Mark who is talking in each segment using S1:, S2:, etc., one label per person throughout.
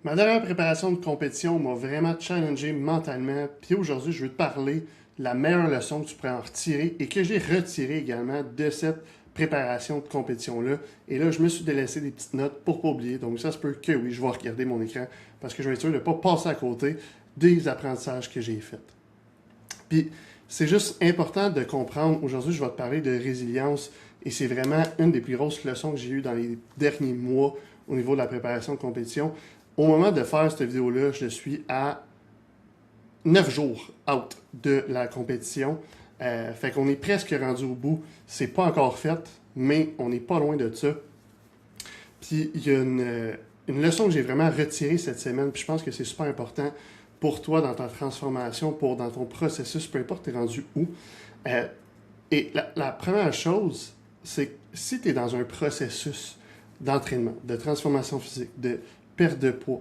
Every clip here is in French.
S1: Ma dernière préparation de compétition m'a vraiment challengé mentalement. Puis aujourd'hui, je veux te parler de la meilleure leçon que tu pourrais en retirer et que j'ai retirée également de cette préparation de compétition-là. Et là, je me suis délaissé des petites notes pour pas oublier. Donc ça se peut que oui, je vais regarder mon écran parce que je vais être sûr de ne pas passer à côté des apprentissages que j'ai faits. Puis c'est juste important de comprendre. Aujourd'hui, je vais te parler de résilience et c'est vraiment une des plus grosses leçons que j'ai eues dans les derniers mois au niveau de la préparation de compétition. Au moment de faire cette vidéo-là, je suis à 9 jours out de la compétition. Fait qu'on est presque rendu au bout. C'est pas encore fait, mais on n'est pas loin de ça. Puis il y a une leçon que j'ai vraiment retirée cette semaine, puis je pense que c'est super important pour toi dans ta transformation, dans ton processus, peu importe tu es rendu où. Euh, et la première chose, c'est que si tu es dans un processus d'entraînement, de transformation physique, de perte de poids,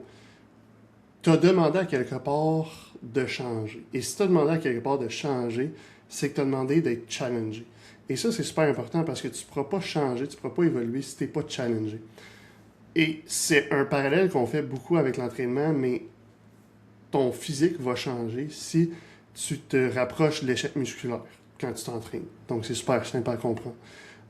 S1: tu as demandé à quelque part de changer. Et si tu as demandé à quelque part de changer, c'est que tu as demandé d'être challengé. Et ça, c'est super important parce que tu ne pourras pas changer, tu ne pourras pas évoluer si tu n'es pas challengé. Et c'est un parallèle qu'on fait beaucoup avec l'entraînement, mais ton physique va changer si tu te rapproches de l'échec musculaire quand tu t'entraînes. Donc, c'est super simple à comprendre.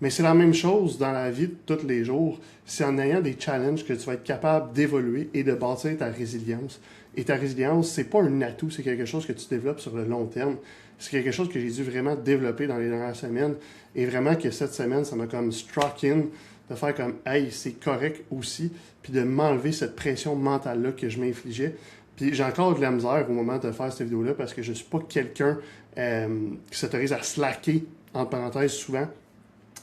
S1: Mais c'est la même chose dans la vie de tous les jours. C'est en ayant des challenges que tu vas être capable d'évoluer et de bâtir ta résilience. Et ta résilience, c'est pas un atout, c'est quelque chose que tu développes sur le long terme. C'est quelque chose que j'ai dû vraiment développer dans les dernières semaines. Et vraiment que cette semaine, ça m'a comme struck in de faire comme « Hey, c'est correct aussi », puis de m'enlever cette pression mentale-là que je m'infligeais. Puis j'ai encore de la misère au moment de faire cette vidéo-là parce que je suis pas quelqu'un qui s'autorise à slacker, entre parenthèses, souvent.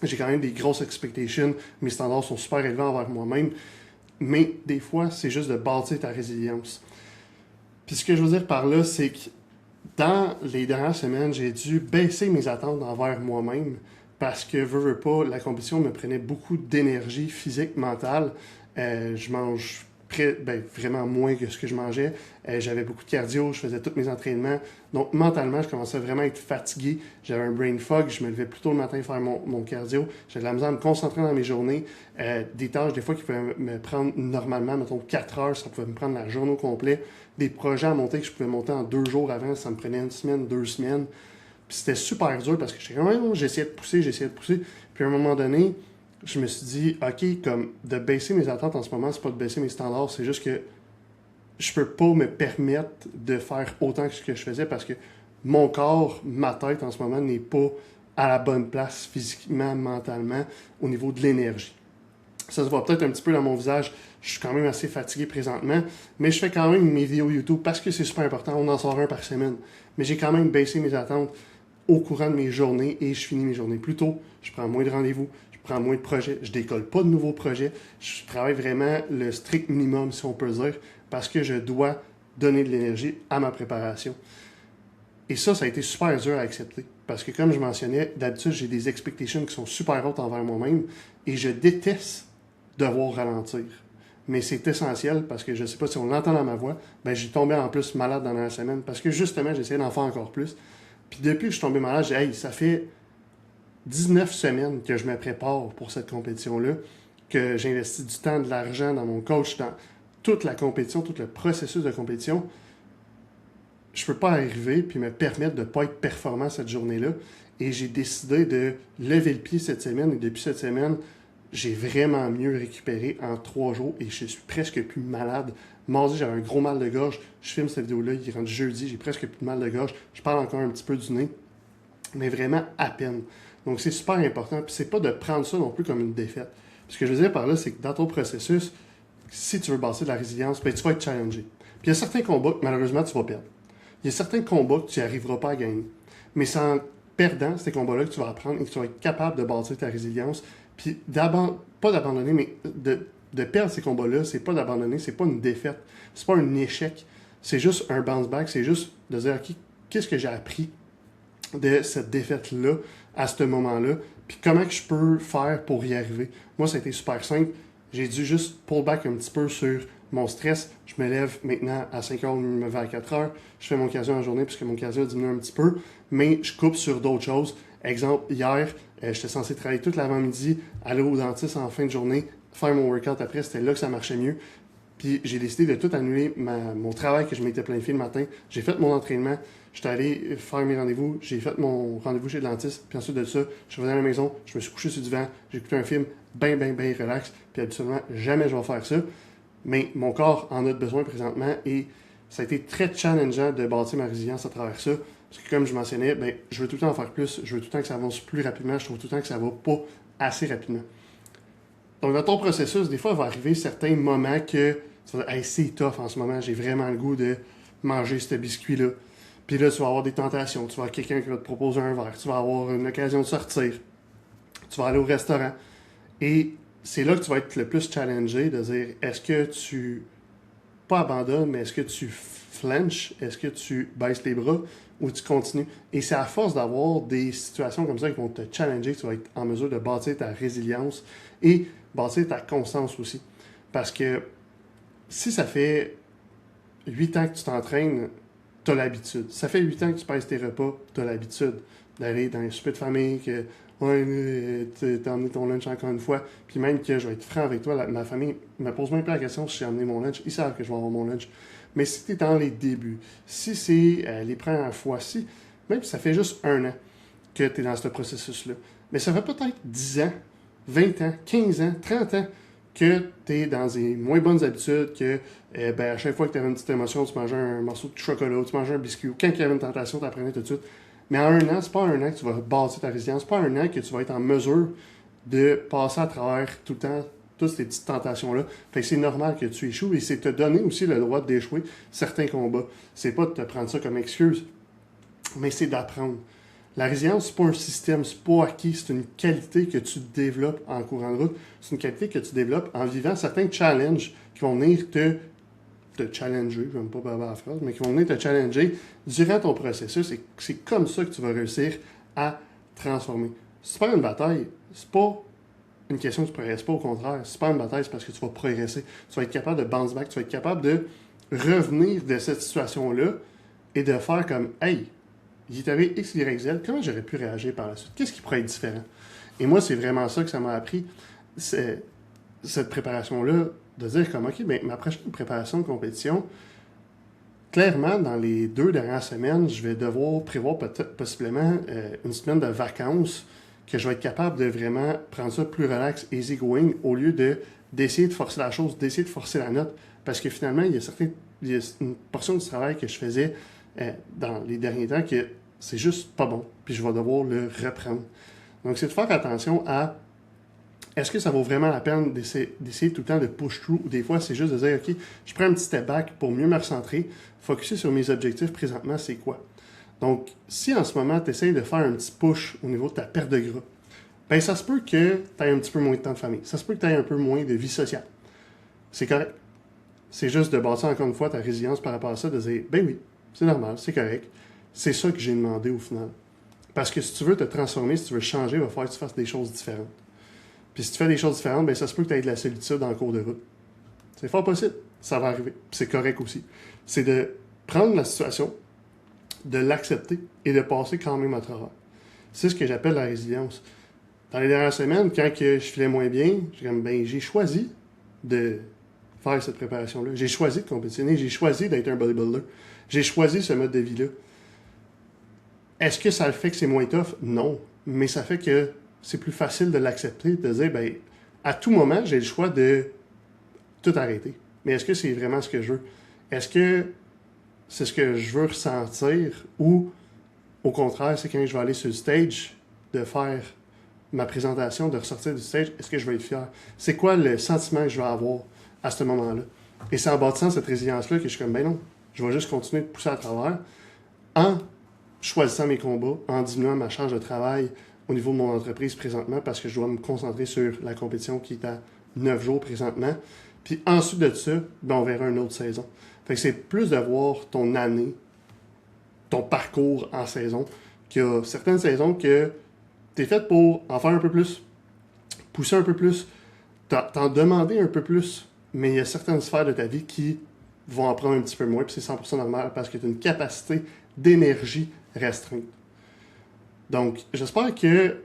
S1: J'ai quand même des grosses expectations. Mes standards sont super élevés envers moi-même. Mais des fois, c'est juste de bâtir ta résilience. Puis ce que je veux dire par là, c'est que dans les dernières semaines, j'ai dû baisser mes attentes envers moi-même parce que, veux pas, la compétition me prenait beaucoup d'énergie physique, mentale. Je mange vraiment moins que ce que je mangeais. J'avais beaucoup de cardio, je faisais tous mes entraînements. Donc, mentalement, je commençais vraiment à être fatigué. J'avais un brain fog, je me levais plus tôt le matin faire mon cardio. J'avais de la misère à me concentrer dans mes journées. Des tâches, des fois, qui pouvaient me prendre normalement, mettons, 4 heures, ça pouvait me prendre la journée au complet. Des projets à monter que je pouvais monter en 2 jours avant, ça me prenait une semaine, 2 semaines. Puis c'était super dur parce que j'essayais de pousser, j'essayais de pousser. Puis à un moment donné, je me suis dit, OK, comme de baisser mes attentes en ce moment, c'est pas de baisser mes standards, c'est juste que je peux pas me permettre de faire autant que ce que je faisais parce que mon corps, ma tête en ce moment n'est pas à la bonne place physiquement, mentalement, au niveau de l'énergie. Ça se voit peut-être un petit peu dans mon visage, je suis quand même assez fatigué présentement, mais je fais quand même mes vidéos YouTube parce que c'est super important, on en sort un par semaine. Mais j'ai quand même baissé mes attentes au courant de mes journées et je finis mes journées plus tôt, je prends moins de rendez-vous, je prends moins de projets, je décolle pas de nouveaux projets, je travaille vraiment le strict minimum si on peut dire parce que je dois donner de l'énergie à ma préparation. Et ça a été super dur à accepter. Parce que comme je mentionnais, d'habitude, j'ai des expectations qui sont super hautes envers moi-même et je déteste devoir ralentir. Mais c'est essentiel parce que je ne sais pas si on l'entend dans ma voix, ben j'ai tombé en plus malade dans la semaine parce que justement, j'essayais d'en faire encore plus. Puis depuis que je suis tombé malade, j'ai dit, hey, ça fait 19 semaines que je me prépare pour cette compétition-là, que j'investis du temps, de l'argent dans mon coach, dans toute la compétition, tout le processus de compétition. Je peux pas arriver puis me permettre de ne pas être performant cette journée-là. Et j'ai décidé de lever le pied cette semaine. Et depuis cette semaine, j'ai vraiment mieux récupéré en 3 jours et je suis presque plus malade. Mardi, j'avais un gros mal de gorge. Je filme cette vidéo-là, il rentre jeudi, j'ai presque plus de mal de gorge. Je parle encore un petit peu du nez, mais vraiment à peine. Donc c'est super important. Puis c'est pas de prendre ça non plus comme une défaite. Ce que je veux dire par là, c'est que dans ton processus, si tu veux bâtir de la résilience, ben, tu vas être challengé. Puis il y a certains combats que malheureusement tu vas perdre. Il y a certains combats que tu n'arriveras pas à gagner. Mais c'est en perdant ces combats-là que tu vas apprendre et que tu vas être capable de bâtir ta résilience. Puis pas d'abandonner, mais de perdre ces combats-là, c'est pas d'abandonner, c'est pas une défaite, c'est pas un échec. C'est juste un bounce back, c'est juste de dire, OK, qu'est-ce que j'ai appris de cette défaite-là à ce moment-là, puis comment que je peux faire pour y arriver. Moi, ça a été super simple. J'ai dû juste pull back un petit peu sur mon stress. Je me lève maintenant à 5 heures, je me lève à 4 heures. Je fais mon cardio en journée puisque mon cardio a diminué un petit peu, mais je coupe sur d'autres choses. Exemple, hier, j'étais censé travailler toute l'avant-midi, aller au dentiste en fin de journée, faire mon workout après, c'était là que ça marchait mieux. Puis j'ai décidé de tout annuler mon travail que je m'étais planifié le matin. J'ai fait mon entraînement, j'étais allé faire mes rendez-vous, j'ai fait mon rendez-vous chez le dentiste, puis ensuite de ça, je suis revenu à la maison, je me suis couché sur du divan, j'ai écouté un film bien relax, puis habituellement, jamais je vais faire ça. Mais mon corps en a besoin présentement et ça a été très challengeant de bâtir ma résilience à travers ça. Parce que comme je mentionnais, ben, je veux tout le temps en faire plus, je veux tout le temps que ça avance plus rapidement, je trouve tout le temps que ça va pas assez rapidement. Donc dans ton processus, des fois, il va arriver certains moments que tu vas dire hey, c'est tough en ce moment, j'ai vraiment le goût de manger ce biscuit-là. Puis là, tu vas avoir des tentations, tu vas avoir quelqu'un qui va te proposer un verre, tu vas avoir une occasion de sortir, tu vas aller au restaurant. Et c'est là que tu vas être le plus challengé de dire est-ce que tu pas abandonnes, mais est-ce que tu flanches, est-ce que tu baisses les bras ou tu continues? Et c'est à force d'avoir des situations comme ça qui vont te challenger que tu vas être en mesure de bâtir ta résilience et bâtir ta constance aussi. Parce que si ça fait 8 ans que tu t'entraînes, tu as l'habitude. Ça fait 8 ans que tu pèses tes repas, tu as l'habitude d'aller dans les soupers de famille, que ouais, t'as emmené ton lunch encore une fois. Puis même que je vais être franc avec toi, ma famille me pose même pas la question si j'ai amené mon lunch. Ils savent que je vais avoir mon lunch. Mais si tu es dans les débuts, si c'est les premières fois, si même si ça fait juste 1 an que tu es dans ce processus-là, mais ça fait peut-être 10 ans, 20 ans, 15 ans, 30 ans que tu es dans des moins bonnes habitudes, que à chaque fois que tu avais une petite émotion, tu mangeais un morceau de chocolat, tu mangeais un biscuit, ou quand il y avait une tentation, tu apprenais tout de suite. Mais en 1 an, c'est pas 1 an que tu vas bâtir ta résilience, c'est pas 1 an que tu vas être en mesure de passer à travers tout le temps toutes ces petites tentations-là. Fait que c'est normal que tu échoues et c'est te donner aussi le droit d'échouer certains combats. C'est pas de te prendre ça comme excuse, mais c'est d'apprendre. La résilience, c'est pas un système, c'est pas acquis, c'est une qualité que tu développes en courant de route. C'est une qualité que tu développes en vivant certains challenges qui vont venir te challenger, je n'aime pas baver la phrase, mais qui vont venir te challenger durant ton processus et c'est comme ça que tu vas réussir à transformer. Si tu perds une bataille, c'est pas une question que tu ne progresses pas, au contraire. Si tu perds une bataille, c'est parce que tu vas progresser. Tu vas être capable de bounce back, tu vas être capable de revenir de cette situation-là et de faire comme hey, il est arrivé X, Y, Z, comment j'aurais pu réagir par la suite? Qu'est-ce qui pourrait être différent? Et moi, c'est vraiment ça que ça m'a appris, cette préparation-là, de dire comme, OK, bien, ma prochaine préparation de compétition, clairement, dans les 2 dernières semaines, je vais devoir prévoir peut-être possiblement une semaine de vacances que je vais être capable de vraiment prendre ça plus relax, easy going, au lieu d'essayer de forcer la chose, d'essayer de forcer la note. Parce que finalement, il y a une portion du travail que je faisais dans les derniers temps que c'est juste pas bon, puis je vais devoir le reprendre. Donc, c'est de faire attention à est-ce que ça vaut vraiment la peine d'essayer tout le temps de push-through ou des fois, c'est juste de dire, OK, je prends un petit step back pour mieux me recentrer, focuser sur mes objectifs présentement, c'est quoi? Donc, si en ce moment, tu essaies de faire un petit push au niveau de ta perte de gras, ben ça se peut que tu aies un petit peu moins de temps de famille. Ça se peut que tu aies un peu moins de vie sociale. C'est correct. C'est juste de bâtir encore une fois ta résilience par rapport à ça, de dire, ben oui, c'est normal, c'est correct. C'est ça que j'ai demandé au final. Parce que si tu veux te transformer, si tu veux changer, il va falloir que tu fasses des choses différentes. Puis si tu fais des choses différentes, ben ça se peut que tu aies de la solitude en cours de route. C'est fort possible. Ça va arriver. C'est correct aussi. C'est de prendre la situation, de l'accepter et de passer quand même à travers. C'est ce que j'appelle la résilience. Dans les dernières semaines, quand que je filais moins bien, j'ai choisi de faire cette préparation-là. J'ai choisi de compétitionner. J'ai choisi d'être un bodybuilder. J'ai choisi ce mode de vie-là. Est-ce que ça le fait que c'est moins tough? Non. Mais ça fait que c'est plus facile de l'accepter, de dire, ben, à tout moment, j'ai le choix de tout arrêter. Mais est-ce que c'est vraiment ce que je veux? Est-ce que c'est ce que je veux ressentir ou, au contraire, c'est quand je vais aller sur le stage de faire ma présentation, de ressortir du stage, est-ce que je vais être fier? C'est quoi le sentiment que je vais avoir à ce moment-là? Et c'est en bâtissant cette résilience-là que je suis comme, ben non, je vais juste continuer de pousser à travers en choisissant mes combats, en diminuant ma charge de travail au niveau de mon entreprise présentement parce que je dois me concentrer sur la compétition qui est à 9 jours présentement. Puis ensuite de ça, ben on verra une autre saison. Fait que c'est plus de voir ton année, ton parcours en saison, qu'il y a certaines saisons que tu es faite pour en faire un peu plus, pousser un peu plus, t'en demander un peu plus, mais il y a certaines sphères de ta vie qui vont en prendre un petit peu moins, puis c'est 100% normal parce que tu as une capacité d'énergie restreinte. Donc, j'espère que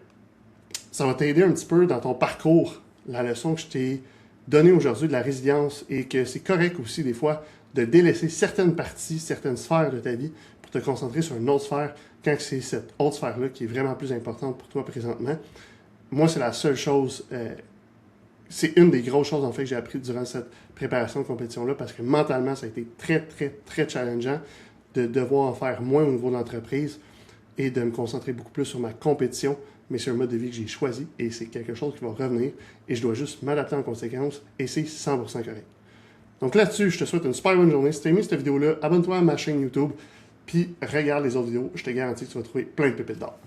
S1: ça va t'aider un petit peu dans ton parcours, la leçon que je t'ai donner aujourd'hui de la résilience et que c'est correct aussi des fois de délaisser certaines parties, certaines sphères de ta vie pour te concentrer sur une autre sphère quand c'est cette autre sphère-là qui est vraiment plus importante pour toi présentement. Moi, c'est la seule chose, c'est une des grosses choses en fait que j'ai appris durant cette préparation de compétition-là parce que mentalement, ça a été très, très, très challengeant de devoir en faire moins au niveau de l'entreprise et de me concentrer beaucoup plus sur ma compétition, mais sur un mode de vie que j'ai choisi et c'est quelque chose qui va revenir et je dois juste m'adapter en conséquence et c'est 100% correct. Donc là-dessus, je te souhaite une super bonne journée. Si tu as aimé cette vidéo-là, abonne-toi à ma chaîne YouTube puis regarde les autres vidéos. Je te garantis que tu vas trouver plein de pépites d'or.